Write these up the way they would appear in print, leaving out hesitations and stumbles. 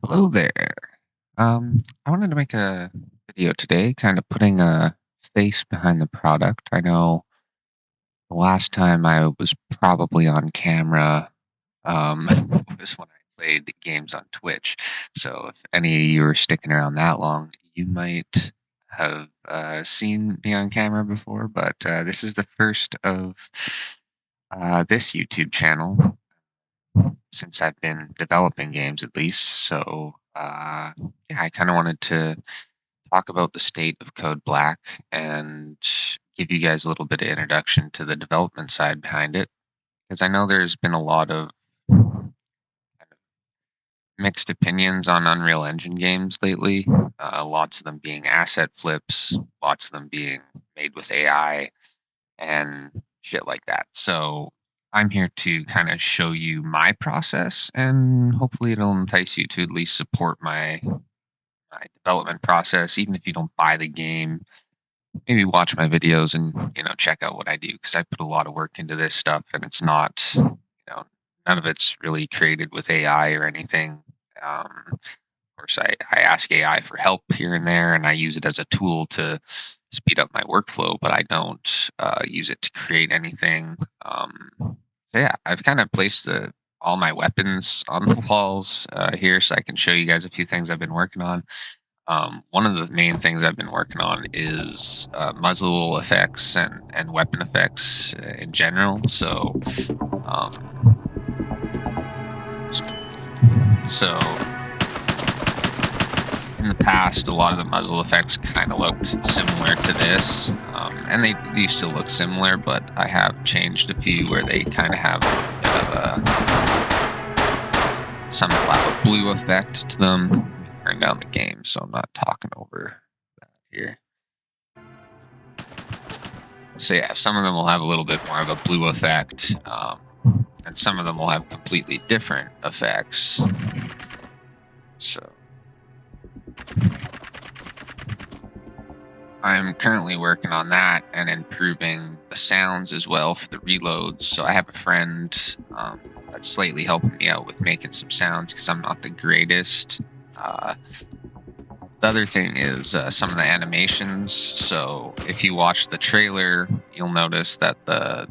Hello there. I wanted to make a video today, kind of putting a face behind the product. I know the last time I was probably on camera um, was when I played games on Twitch. So if any of you are sticking around that long, you might have seen me on camera before. But this is the first of this YouTube channel since I've been developing games, at least. So yeah, I kind of wanted to talk about the state of Code Black and give you guys a little bit of introduction to the development side behind it, because I know there's been a lot of mixed opinions on Unreal Engine games lately. Lots of them being asset flips, lots of them being made with AI and shit like that. So I'm here to kind of show you my process, and hopefully it'll entice you to at least support my development process, even if you don't buy the game. Maybe watch my videos and check out what I do, because I put a lot of work into this stuff, and it's not none of it's really created with AI or anything. Of course, I ask AI for help here and there, and I use it as a tool to speed up my workflow, but I don't use it to create anything. So yeah, I've kind of placed all my weapons on the walls here, so I can show you guys a few things I've been working on. One of the main things I've been working on is muzzle effects and weapon effects in general. So in the past, a lot of the muzzle effects kind of looked similar to this, and they do still look similar, but I have changed a few where they kind of have a bit of some have a blue effect to them. Let me turn down the game so I'm not talking over that here. So yeah, some of them will have a little bit more of a blue effect, and some of them will have completely different effects. So I'm currently working on that and improving the sounds as well for the reloads. So I have a friend that's slightly helping me out with making some sounds, because I'm not the greatest. The other thing is some of the animations. So if you watch the trailer, you'll notice that the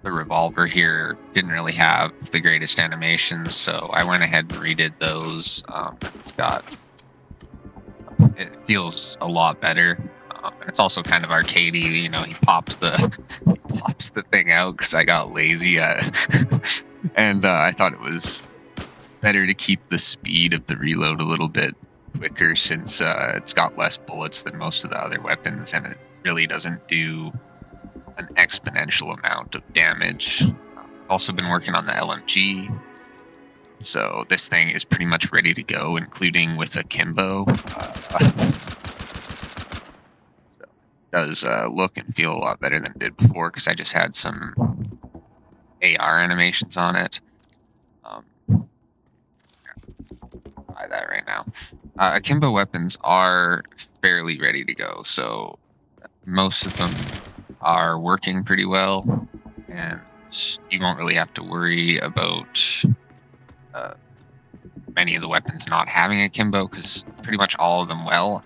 revolver here didn't really have the greatest animations, so I went ahead and redid those. It feels a lot better, and it's also kind of arcadey. He pops the thing out, because I got lazy, and I thought it was better to keep the speed of the reload a little bit quicker, since it's got less bullets than most of the other weapons, and it really doesn't do an exponential amount of damage. I've also been working on the LMG, so this thing is pretty much ready to go, including with akimbo. So it does look and feel a lot better than it did before, because I just had some AR animations on it. Buy that right now. Akimbo weapons are fairly ready to go, so most of them are working pretty well, and you won't really have to worry about many of the weapons not having akimbo, because pretty much all of them will.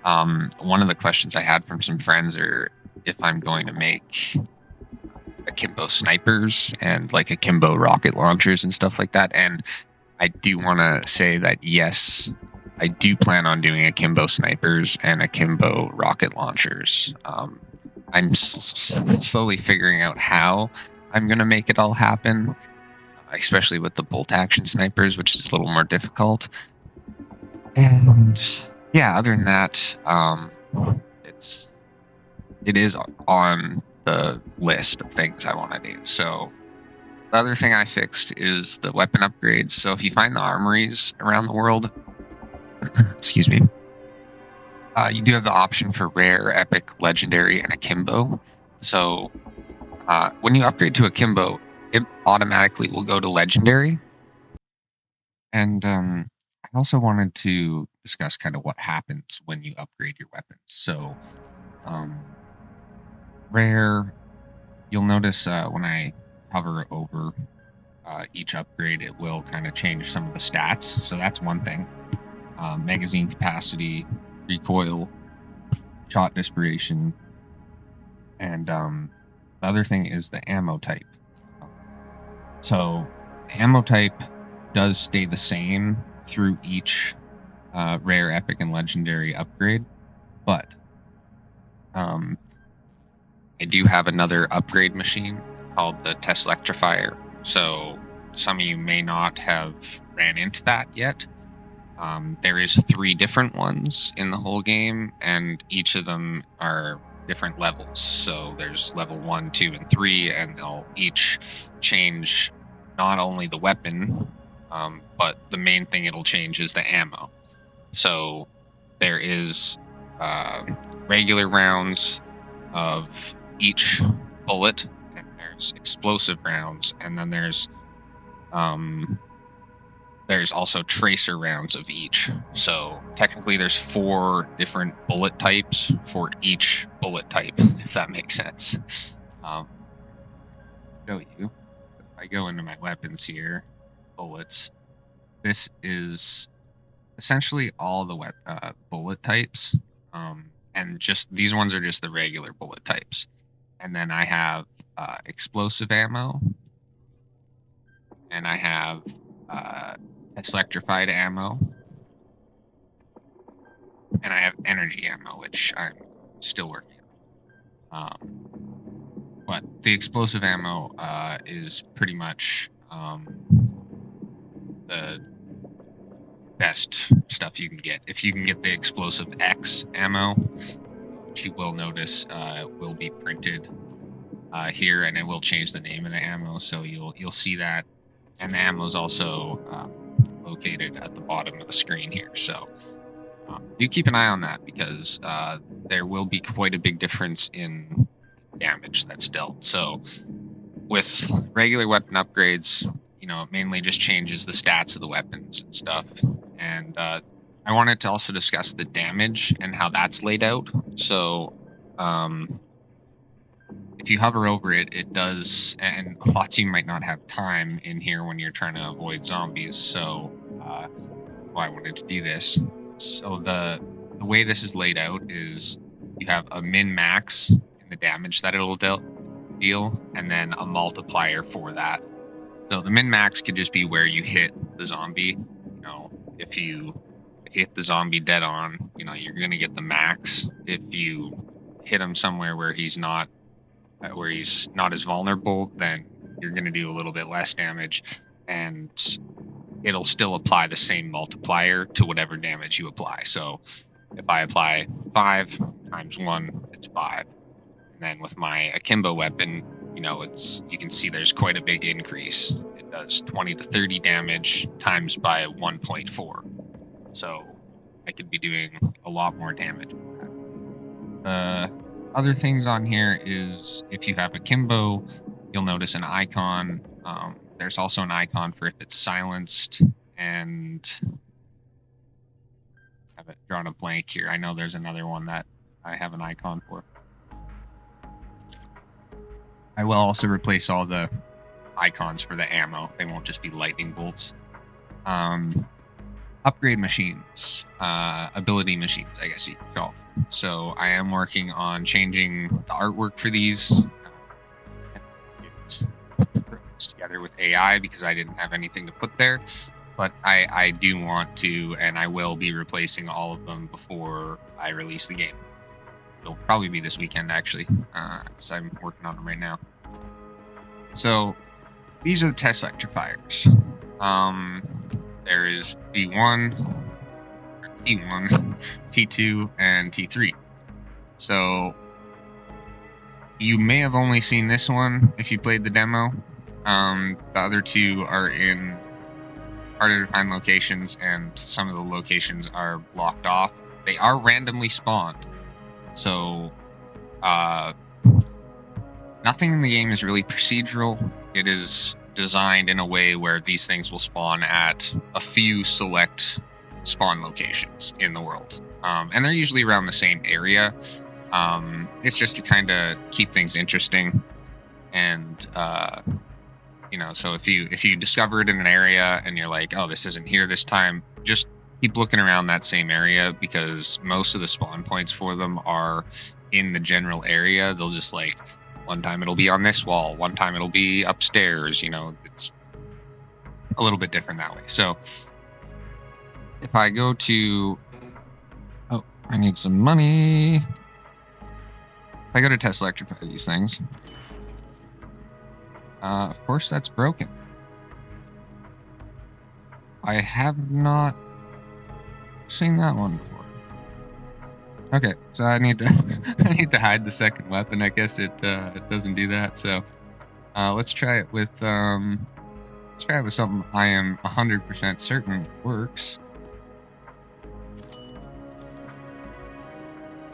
One of the questions I had from some friends are if I'm going to make akimbo snipers and like akimbo rocket launchers and stuff like that, and I do want to say that yes, I do plan on doing akimbo snipers and akimbo rocket launchers. I'm slowly figuring out how I'm going to make it all happen, especially with the bolt action snipers, which is a little more difficult. And yeah, other than that, it is on the list of things I want to do. So the other thing I fixed is the weapon upgrades. So if you find the armories around the world, excuse me, you do have the option for rare, epic, legendary, and akimbo. So when you upgrade to akimbo, it automatically will go to legendary. And I also wanted to discuss kind of what happens when you upgrade your weapons. So rare, you'll notice when I hover over each upgrade, it will kind of change some of the stats. So that's one thing. Magazine capacity, recoil, shot distribution, and the other thing is the ammo type. So the ammo type does stay the same through each rare, epic, and legendary upgrade, but I do have another upgrade machine called the Tesla Electrifier. So some of you may not have ran into that yet. There is 3 different ones in the whole game, and each of them are different levels. So there's level 1, 2, and 3, and they'll each change not only the weapon, but the main thing it'll change is the ammo. So there is regular rounds of each bullet, and there's explosive rounds, and then there's also tracer rounds of each. So technically there's 4 different bullet types for each bullet type, if that makes sense. Show you. If I go into my weapons here, bullets, this is essentially all the bullet types, and just these ones are just the regular bullet types. And then I have explosive ammo, and I have electrified ammo, and I have energy ammo, which I'm still working on. But the explosive ammo is pretty much the best stuff you can get. If you can get the explosive X ammo, which you will notice will be printed here, and it will change the name of the ammo, so you'll see that. And the ammo is also located at the bottom of the screen here. So do keep an eye on that, because there will be quite a big difference in damage that's dealt. So with regular weapon upgrades, it mainly just changes the stats of the weapons and stuff. And I wanted to also discuss the damage and how that's laid out. So if you hover over it, it does, and lots of you might not have time in here when you're trying to avoid zombies, so that's why I wanted to do this. So the way this is laid out is you have a min-max in the damage that it'll deal, and then a multiplier for that. So the min-max could just be where you hit the zombie. If you hit the zombie dead on, you're going to get the max. If you hit him somewhere where he's not as vulnerable, then you're going to do a little bit less damage, and it'll still apply the same multiplier to whatever damage you apply. So if I apply 5 times 1, it's 5. And then with my akimbo weapon, you can see there's quite a big increase. It does 20 to 30 damage times by 1.4. So I could be doing a lot more damage with that. Other things on here is if you have akimbo, you'll notice an icon. There's also an icon for if it's silenced, and I have it drawn a blank here. I know there's another one that I have an icon for. I will also replace all the icons for the ammo. They won't just be lightning bolts. Upgrade machines, ability machines, I guess you could call them. So I am working on changing the artwork for these. It's together with AI because I didn't have anything to put there. But I do want to, and I will be replacing all of them before I release the game. It'll probably be this weekend, actually, because I'm working on them right now. So these are the test electrifiers. There is B1, T1, T2, and T3. So you may have only seen this one if you played the demo. The other 2 are in harder to find locations, and some of the locations are blocked off. They are randomly spawned. So nothing in the game is really procedural. It is designed in a way where these things will spawn at a few select spawn locations in the world. And they're usually around the same area. It's just to kind of keep things interesting. And So if you discover it in an area and you're like, oh, this isn't here this time, just keep looking around that same area, because most of the spawn points for them are in the general area. They'll just like, one time it'll be on this wall, one time it'll be upstairs. It's a little bit different that way. So if I go to, oh, I need some money. If I go to test electrify these things, of course that's broken. I have not seen that one before. Okay, so I need to hide the second weapon. I guess it doesn't do that. So let's try it with something I am 100% certain works.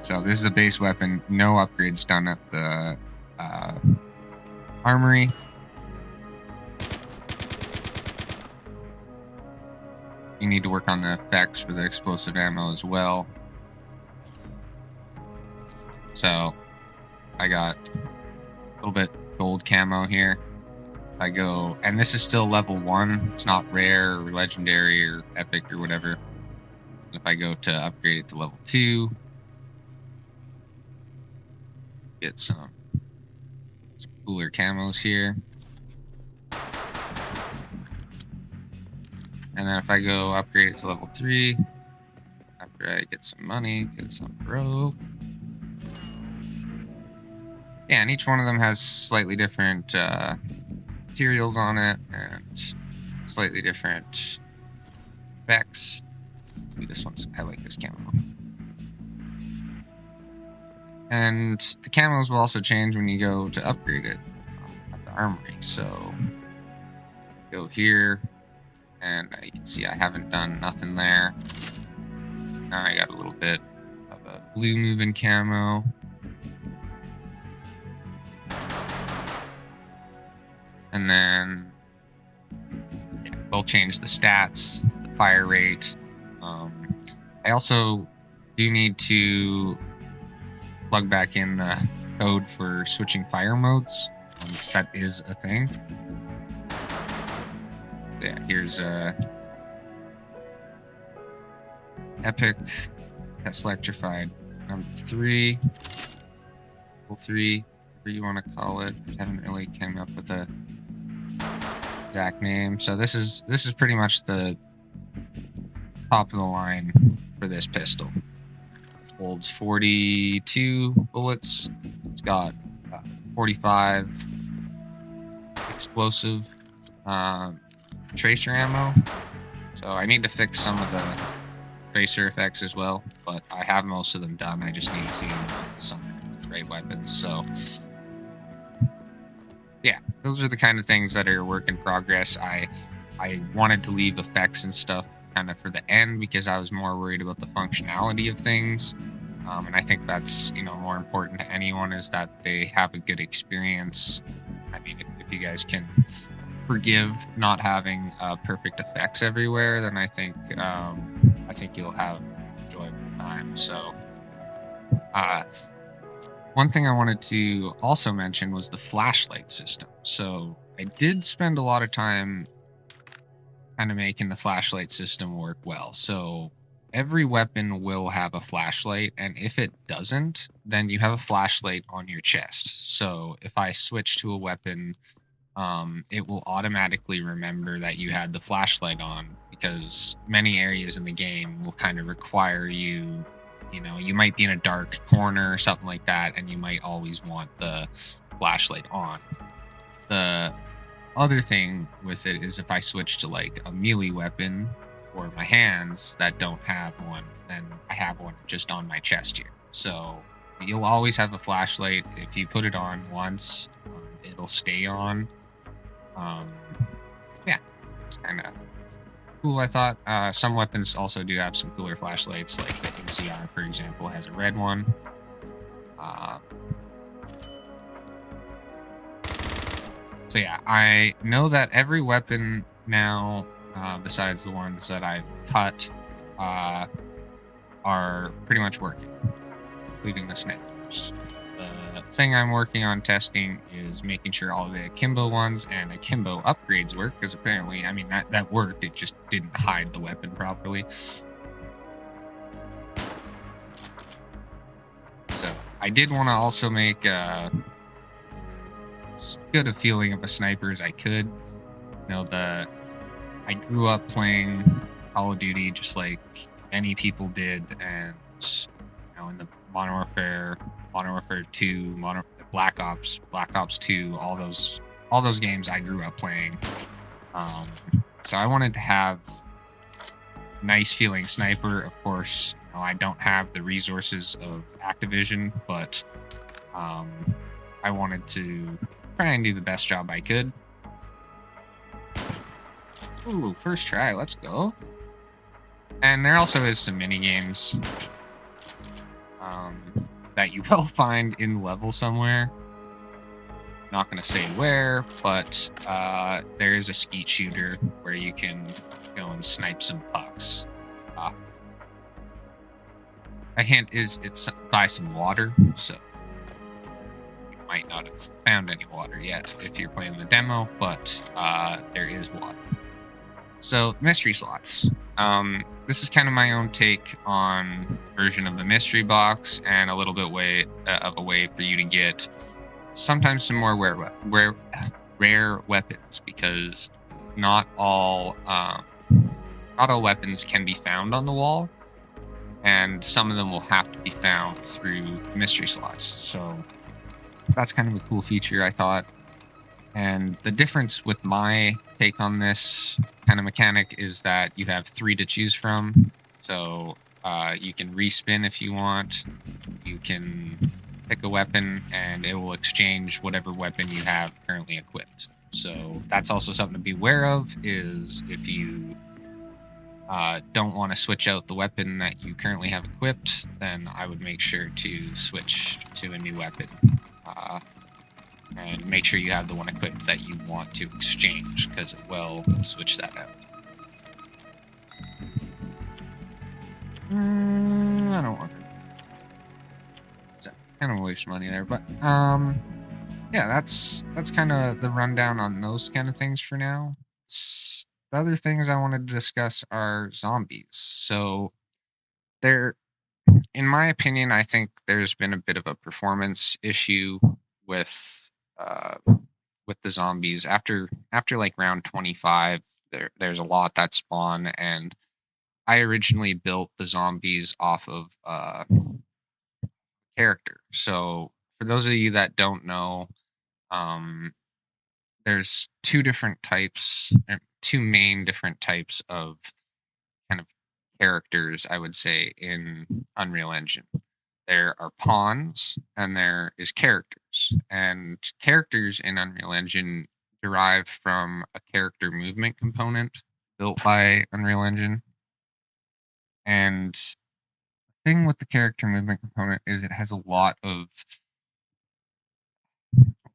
So this is a base weapon, no upgrades done at the armory. You need to work on the effects for the explosive ammo as well. So I got a little bit gold camo here. I go, and this is still level 1. It's not rare or legendary or epic or whatever. If I go to upgrade it to level 2, get some cooler camos here. And then if I go upgrade it to level 3, after I get some money, because I'm broke. Yeah, and each one of them has slightly different materials on it, and slightly different effects. Maybe this one's, I like this camo. And the camos will also change when you go to upgrade it at the armory. So go here, and you can see I haven't done nothing there. Now I got a little bit of a blue moving camo. And then we'll change the stats, the fire rate. I also do need to plug back in the code for switching fire modes, because that is a thing. Yeah, here's epic test electrified number 3, level 3, whatever you want to call it. I haven't really came up with a exact name. So this is pretty much the top of the line for this pistol. Holds 42 bullets. It's got 45 explosive tracer ammo. So I need to fix some of the tracer effects as well, but I have most of them done. I just need to some great weapons. So yeah, those are the kind of things that are work in progress. I wanted to leave effects and stuff kind of for the end, because I was more worried about the functionality of things. And I think that's, more important to anyone, is that they have a good experience. I mean, if you guys can forgive not having perfect effects everywhere, then I think you'll have enjoyable time. So one thing I wanted to also mention was the flashlight system. So I did spend a lot of time kind of making the flashlight system work well. So every weapon will have a flashlight, and if it doesn't, then you have a flashlight on your chest. So if I switch to a weapon, it will automatically remember that you had the flashlight on, because many areas in the game will kind of require you, you might be in a dark corner or something like that, and you might always want the flashlight on. The other thing with it is if I switch to like a melee weapon or my hands that don't have one, then I have one just on my chest here. So you'll always have a flashlight. If you put it on once, it'll stay on. Yeah, it's kind of cool, I thought. Some weapons also do have some cooler flashlights, like the NCR, for example, has a red one. So yeah, I know that every weapon now, besides the ones that I've cut, are pretty much working, including the snipers. The the thing I'm working on testing is making sure all the akimbo ones and akimbo upgrades work, because apparently, I mean, that worked. It just didn't hide the weapon properly. So I did want to also make as good a feeling of a sniper as I could. I grew up playing Call of Duty just like many people did, and in the Modern Warfare 2, Black Ops 2, all those games I grew up playing. So I wanted to have nice feeling sniper. Of course, I don't have the resources of Activision, but I wanted to try and do the best job I could. Ooh, first try, let's go. And there also is some mini games that you will find in the level somewhere. Not going to say where, but there is a skeet shooter where you can go and snipe some pucks. A hint is it's by some water, so you might not have found any water yet if you're playing the demo, but there is water. So, mystery slots. This is kind of my own take on a version of the mystery box, and a little bit of a way for you to get sometimes some more rare weapons, because not all weapons can be found on the wall, and some of them will have to be found through mystery slots. So that's kind of a cool feature, I thought. And the difference with my take on this kind of mechanic is that you have 3 to choose from. So you can respin if you want. You can pick a weapon, and it will exchange whatever weapon you have currently equipped. So that's also something to be aware of, is if you don't want to switch out the weapon that you currently have equipped, then I would make sure to switch to a new weapon. And make sure you have the one equipped that you want to exchange, because it will switch that out. I don't want to. Kind of waste money there, but yeah, that's kind of the rundown on those kind of things for now. The other things I wanted to discuss are zombies. So in my opinion, I think there's been a bit of a performance issue with the zombies. After like round 25, there's a lot that spawn, and I originally built the zombies off of character. So for those of you that don't know, there's two main different types of kind of characters, I would say, in Unreal Engine. There are pawns, and there is characters. And characters in Unreal Engine derive from a character movement component built by Unreal Engine. And the thing with the character movement component is it has a lot of...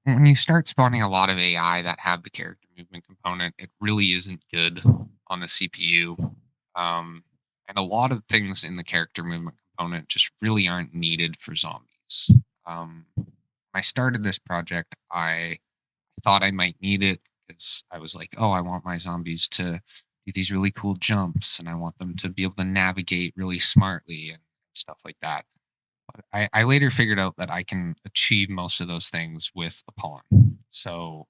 When you start spawning a lot of AI that have the character movement component, it really isn't good on the CPU. And a lot of things in the character movement component just really aren't needed for zombies. When I started this project, I thought I might need it, because I was like, oh, I want my zombies to do these really cool jumps, and I want them to be able to navigate really smartly and stuff like that. But I later figured out that I can achieve most of those things with a pawn. So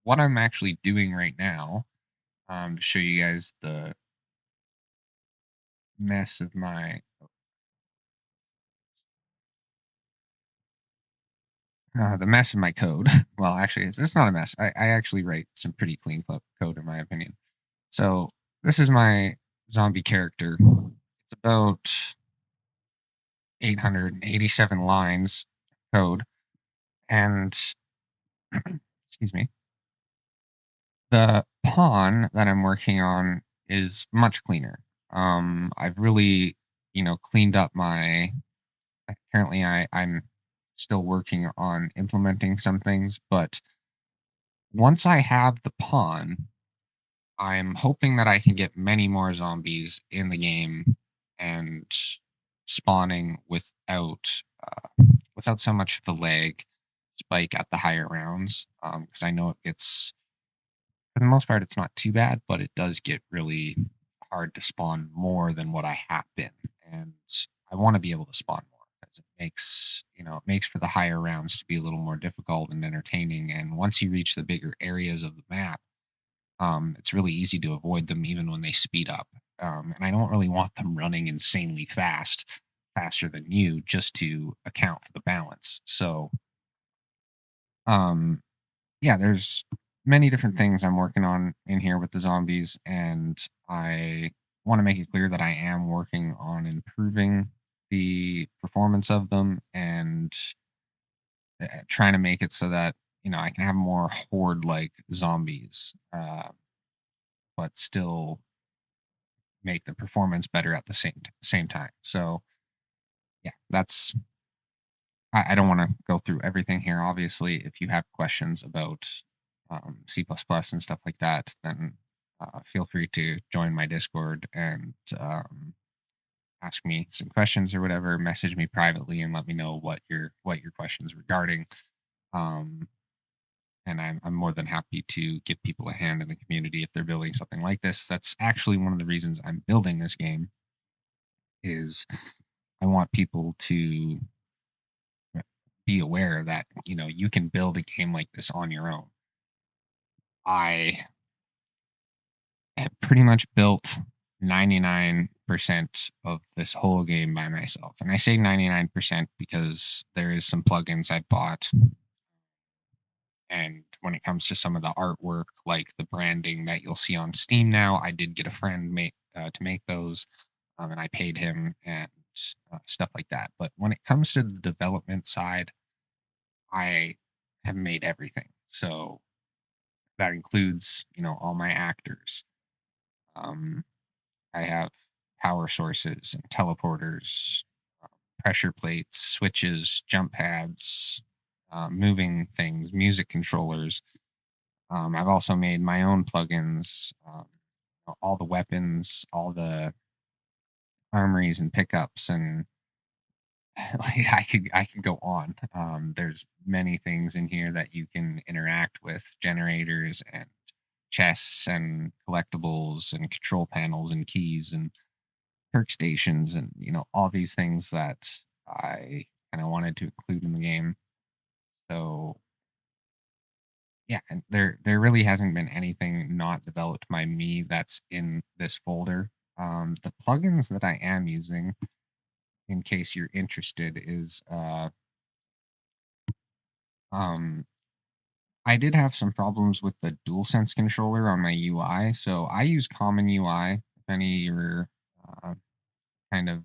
what I'm actually doing right now, to show you guys the mess of my code. Well, actually, it's not a mess. I actually write some pretty clean code, in my opinion. So this is my zombie character. It's about 887 lines code, and excuse me. The pawn that I'm working on is much cleaner. I've really, cleaned up my... Currently, I'm still working on implementing some things, but once I have the pawn, I'm hoping that I can get many more zombies in the game and spawning without without so much of the lag spike at the higher rounds, because I know it gets, for the most part, it's not too bad, but it does get really hard to spawn more than what I have been, and I want to be able to spawn more because it makes for the higher rounds to be a little more difficult and entertaining. And once you reach the bigger areas of the map, it's really easy to avoid them even when they speed up. And I don't really want them running insanely fast, faster than you, just to account for the balance. So, um, yeah, there's many different things I'm working on in here with the zombies, and I want to make it clear that I am working on improving the performance of them and trying to make it so that I can have more horde-like zombies, but still make the performance better at the same time. So yeah, that's I don't want to go through everything here. Obviously, if you have questions about C++ and stuff like that, then feel free to join my Discord and ask me some questions or whatever. Message me privately and let me know what your questions regarding. Um, and I'm more than happy to give people a hand in the community if they're building something like this. That's actually one of the reasons I'm building this game. Is I want people to be aware that you can build a game like this on your own. I have pretty much built 99% of this whole game by myself, and I say 99% because there is some plugins I bought, and when it comes to some of the artwork, like the branding that you'll see on Steam now, I did get a friend to make those, and I paid him and stuff like that. But when it comes to the development side, I have made everything. So that includes, all my actors. Um, I have power sources and teleporters, pressure plates, switches, jump pads, moving things, music controllers. I've also made my own plugins, all the weapons, all the armories and pickups, and like I could go on. There's many things in here that you can interact with, generators and chests and collectibles and control panels and keys and perk stations and all these things that I kind of wanted to include in the game. So yeah, and there really hasn't been anything not developed by me that's in this folder. The plugins that I am using, in case you're interested, is um, I did have some problems with the DualSense controller on my UI, so I use Common UI. If any of you are uh, kind of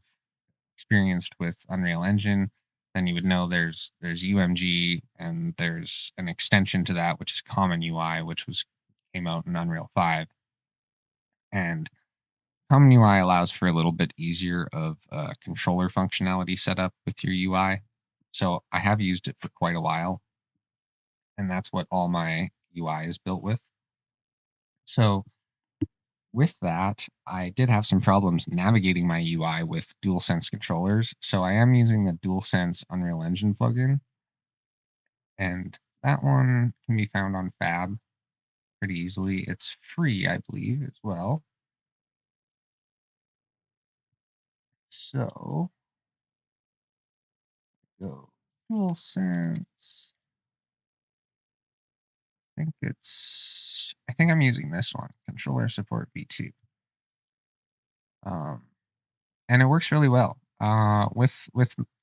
experienced with Unreal Engine, then you would know there's UMG and there's an extension to that which is Common UI, which came out in Unreal 5. And Common UI allows for a little bit easier of controller functionality setup with your UI. So I have used it for quite a while, and that's what all my UI is built with. So with that, I did have some problems navigating my UI with DualSense controllers. So I am using the DualSense Unreal Engine plugin, and that one can be found on Fab pretty easily. It's free, I believe, as well. So go DualSense. I think I'm using this one, controller support v2. Um, and it works really well. With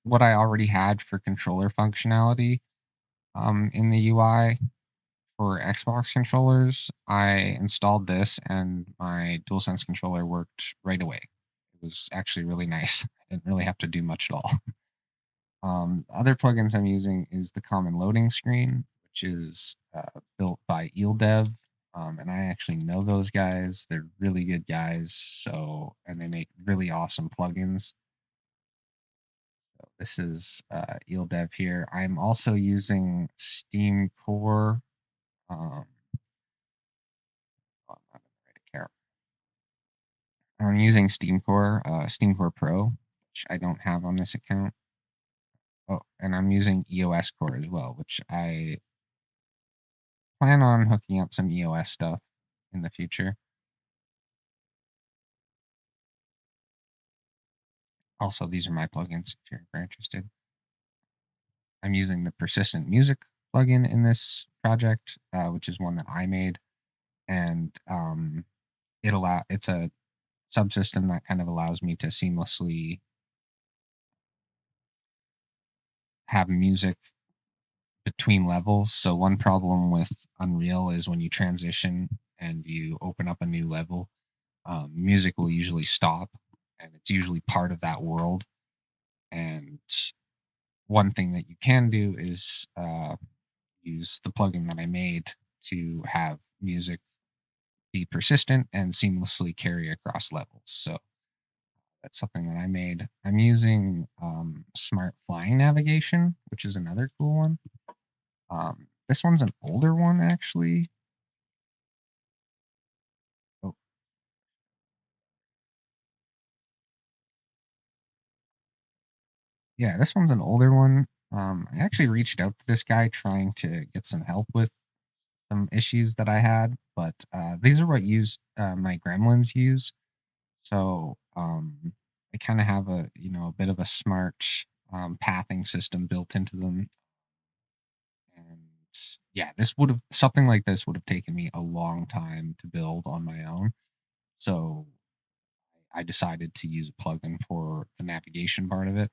what I already had for controller functionality in the UI for Xbox controllers, I installed this and my DualSense controller worked right away. It was actually really nice. I didn't really have to do much at all. Other plugins I'm using is the common loading screen, which is built by EelDev, and I actually know those guys. They're really good guys, and they make really awesome plugins. So this is EelDev here. I'm also using Steam Core. Oh, I'm not in the right account. I'm using Steam Core Pro, which I don't have on this account. Oh, and I'm using EOS Core as well, which I plan on hooking up some EOS stuff in the future. Also, these are my plugins if you're interested. I'm using the persistent music plugin in this project, which is one that I made, and it's a subsystem that kind of allows me to seamlessly have music between levels. So one problem with Unreal is when you transition and you open up a new level, music will usually stop, and it's usually part of that world. And one thing that you can do is use the plugin that I made to have music be persistent and seamlessly carry across levels. So that's something that I made. I'm using Smart Flying Navigation, which is another cool one. This one's an older one, actually. Oh, yeah, this one's an older one. I actually reached out to this guy trying to get some help with some issues that I had, but these are what my gremlins use. So they kind of have a bit of a smart pathing system built into them. And yeah, this would have something like this would have taken me a long time to build on my own. So I decided to use a plugin for the navigation part of it.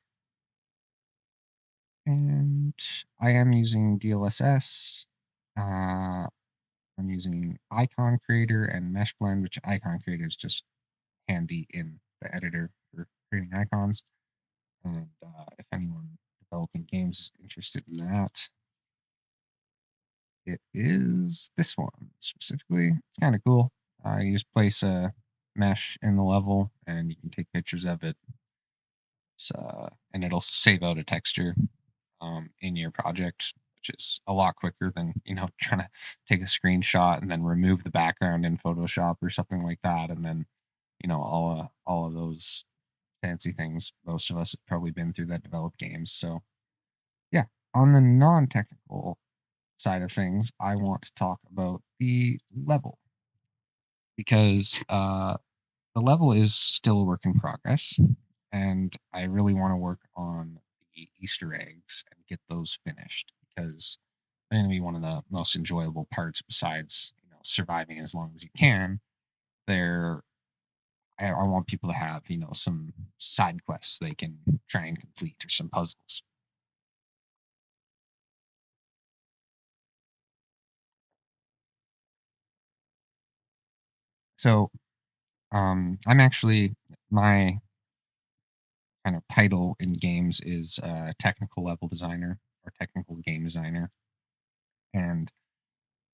And I am using DLSS. Uh, I'm using Icon Creator and Mesh Blend, which Icon Creator is just handy in the editor for creating icons. And if anyone developing games is interested in that, it is this one specifically. It's kind of cool. You just place a mesh in the level, and you can take pictures of it. And it'll save out a texture in your project, which is a lot quicker than trying to take a screenshot and then remove the background in Photoshop or something like that, and then all of those fancy things. Most of us have probably been through that developed games. So yeah, on the non-technical side of things, I want to talk about the level because the level is still a work in progress, and I really want to work on the Easter eggs and get those finished because they're going to be one of the most enjoyable parts besides surviving as long as you can. They're I want people to have some side quests they can try and complete or some puzzles. So I'm actually my kind of title in games is technical level designer or technical game designer, and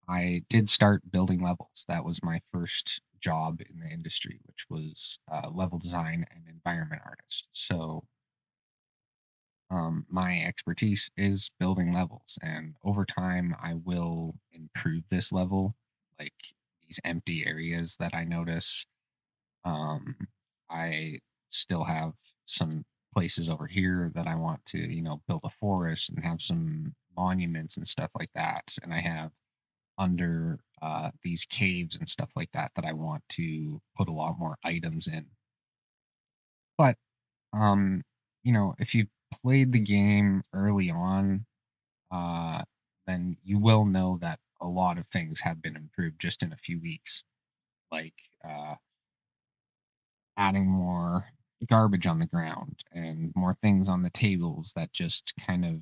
I did start building levels. That was my first job in the industry, which was level design and environment artist. So my expertise is building levels, and over time, I will improve this level, like these empty areas that I notice. Um, I still have some places over here that I want to, build a forest and have some monuments and stuff like that. And I have under these caves and stuff like that that I want to put a lot more items in. But um, if you've played the game early on, uh, then you will know that a lot of things have been improved just in a few weeks, like uh, adding more garbage on the ground and more things on the tables that just kind of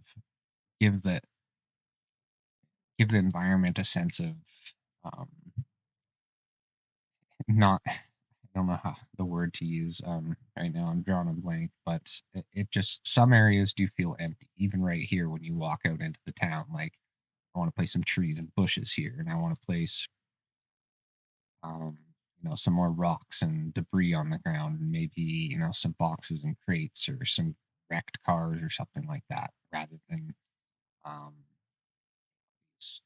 give the give the environment a sense of um, not I don't know how the word to use right now. I'm drawing a blank, but it just some areas do feel empty, even right here when you walk out into the town. Like I want to place some trees and bushes here, and I want to place um, some more rocks and debris on the ground, and maybe some boxes and crates or some wrecked cars or something like that, rather than um, these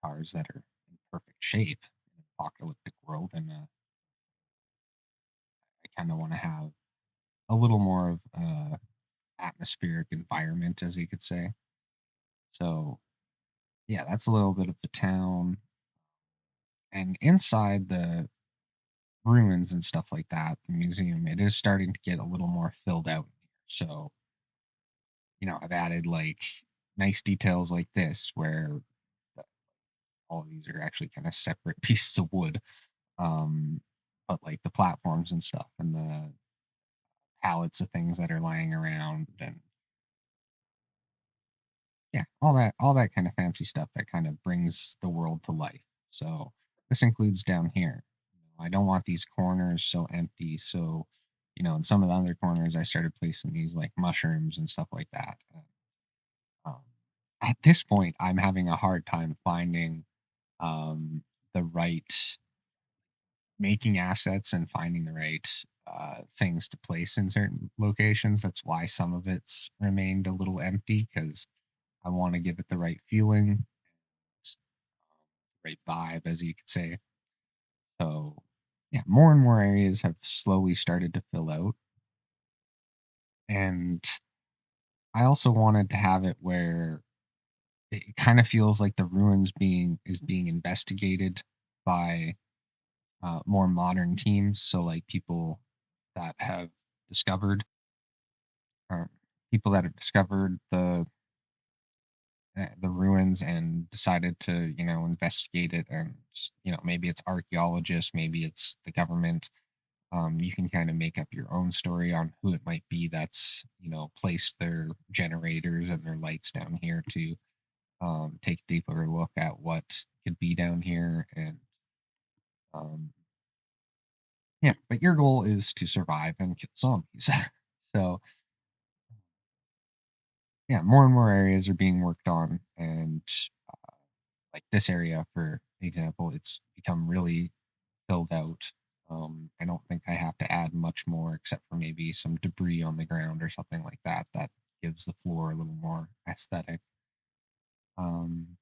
cars that are in perfect shape in an apocalyptic world. And I kind of want to have a little more of atmospheric environment, as you could say. So yeah, that's a little bit of the town. And inside the ruins and stuff like that, the museum, it is starting to get a little more filled out. So, I've added like nice details like this where all of these are actually kind of separate pieces of wood. Um, but like the platforms and stuff and the pallets of things that are lying around and yeah, all that kind of fancy stuff that kind of brings the world to life. So this includes down here. I don't want these corners so empty. So, in some of the other corners, I started placing these like mushrooms and stuff like that. Um, at this point, I'm having a hard time finding um, the right making assets and finding the right things to place in certain locations. That's why some of it's remained a little empty because I want to give it the right feeling, right vibe, as you could say. So, yeah, more and more areas have slowly started to fill out. And I also wanted to have it where it kind of feels like the ruins being investigated by more modern teams. So, like that have discovered, uh, people that have discovered the ruins and decided to investigate it, and maybe it's archaeologists, maybe it's the government. You can kind of make up your own story on who it might be that's placed their generators and their lights down here to take a deeper look at what could be down here. And um, yeah, but your goal is to survive and kill zombies. So yeah, more and more areas are being worked on, and like this area, for example, it's become really filled out. I don't think I have to add much more except for maybe some debris on the ground or something like that that gives the floor a little more aesthetic. Um,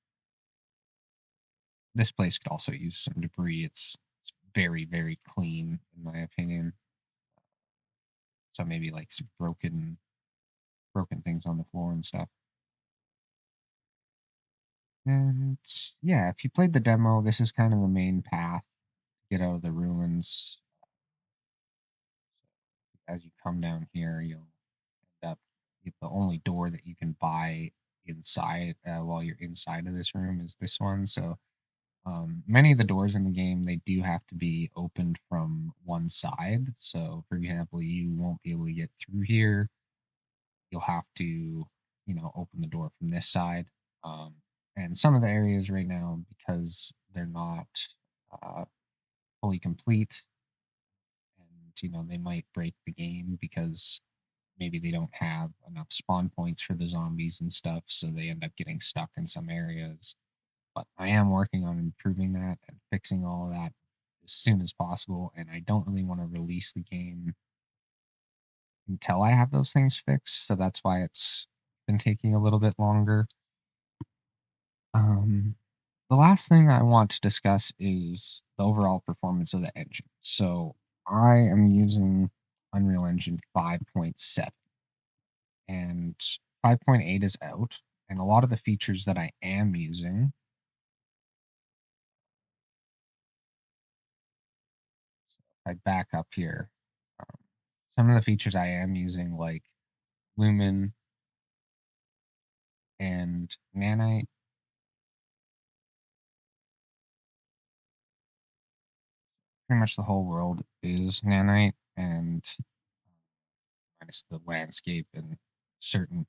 this place could also use some debris. It's very, very clean, in my opinion. So maybe like some broken things on the floor and stuff. And yeah, if you played the demo, this is kind of the main path to get out of the ruins. As you come down here, you'll end up the only door that you can buy inside while you're inside of this room is this one. So many of the doors in the game, they do have to be opened from one side. So for example, you won't be able to get through here. You'll have to open the door from this side. um, and some of the areas right now, because they're not uh, fully complete, and they might break the game because maybe they don't have enough spawn points for the zombies and stuff, so they end up getting stuck in some areas. But I am working on improving that and fixing all of that as soon as possible, and I don't really want to release the game until I have those things fixed, so that's why it's been taking a little bit longer. Um, the last thing I want to discuss is the overall performance of the engine. So I am using Unreal Engine 5.7, and 5.8 is out, and a lot of the features that I am using, if I back up here, um, some of the features I am using, like Lumen and Nanite, pretty much the whole world is Nanite, and minus the landscape and certain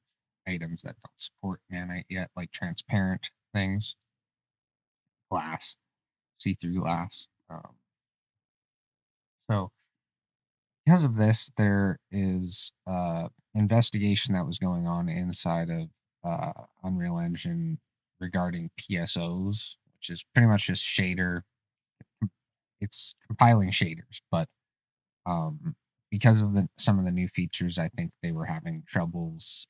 items that don't support Nanite yet, like transparent things, glass, see-through glass. So because of this, there is investigation that was going on inside of Unreal Engine regarding PSOs, which is pretty much just shader. It's compiling shaders, but um, because of some of the new features, I think they were having troubles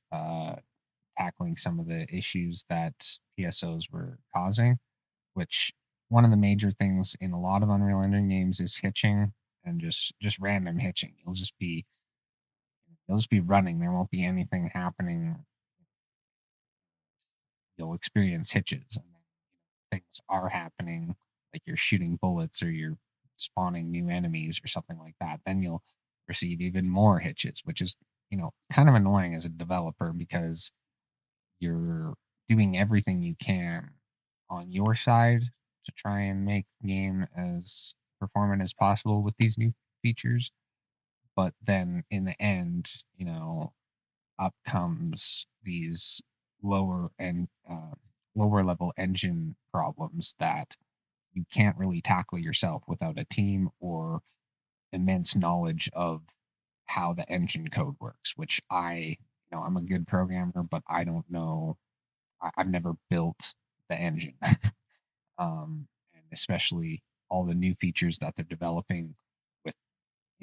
tackling some of the issues that PSOs were causing. Which one of the major things in a lot of Unreal Engine games is hitching, and just random hitching. You'll just be You'll just be running. There won't be anything happening. You'll experience hitches, and things are happening, like you're shooting bullets or you're spawning new enemies or something like that. Then you'll receive even more hitches, which is, kind of annoying as a developer because you're doing everything you can on your side to try and make the game as performant as possible with these new features. But then in the end, up comes these lower and lower level engine problems that you can't really tackle yourself without a team or immense knowledge of how the engine code works, which I'm a good programmer, but I don't know. I've never built the engine. And especially all the new features that they're developing with,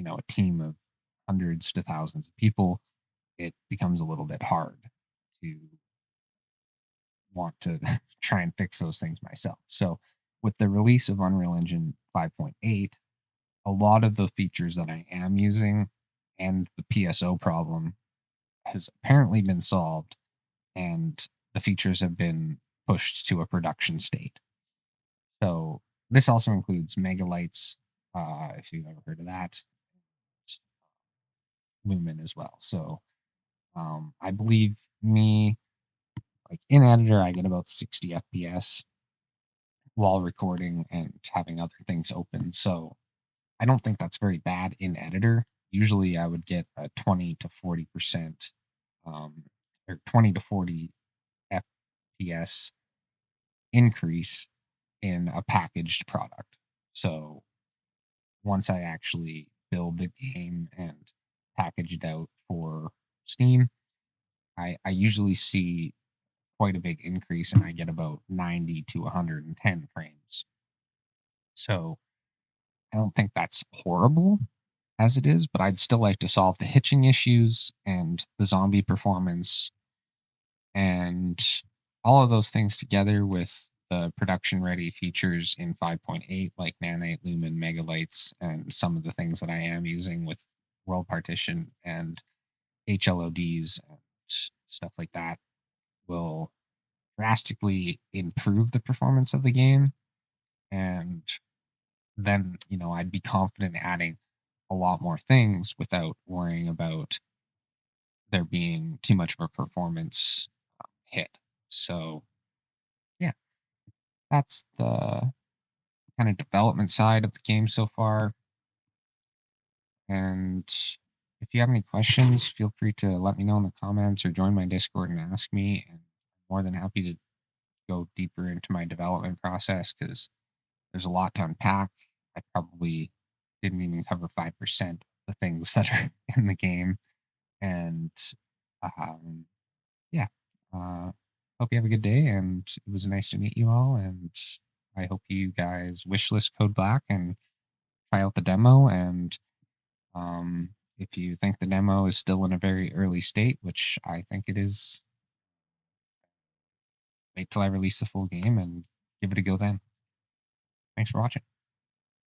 a team of hundreds to thousands of people, it becomes a little bit hard to want to try and fix those things myself. So with the release of Unreal Engine 5.8, a lot of the features that I am using and the PSO problem has apparently been solved, and the features have been pushed to a production state. So this also includes megalights, if you've ever heard of that, Lumen as well. So I believe me, like in editor, I get about 60 FPS while recording and having other things open. So I don't think that's very bad in editor. Usually I would get a 20 to 40% um, or 20 to 40 FPS increase in a packaged product. So once I actually build the game and package it out for Steam, I usually see quite a big increase and I get about 90 to 110 frames. So I don't think that's horrible as it is, but I'd still like to solve the hitching issues and the zombie performance and all of those things together with the production ready features in 5.8 like nanite, lumen, megalights, and some of the things that I am using with world partition and HLODs and stuff like that will drastically improve the performance of the game. And then, I'd be confident adding a lot more things without worrying about there being too much of a performance hit. So, yeah, that's the kind of development side of the game so far. And if you have any questions, feel free to let me know in the comments or join my Discord and ask me. And I'm more than happy to go deeper into my development process because there's a lot to unpack. I probably didn't even cover 5% of the things that are in the game. And um, yeah, hope you have a good day. And it was nice to meet you all. And I hope you guys wishlist Code Black and try out the demo. And if you think the demo is still in a very early state, which I think it is, wait till I release the full game and give it a go then. Thanks for watching.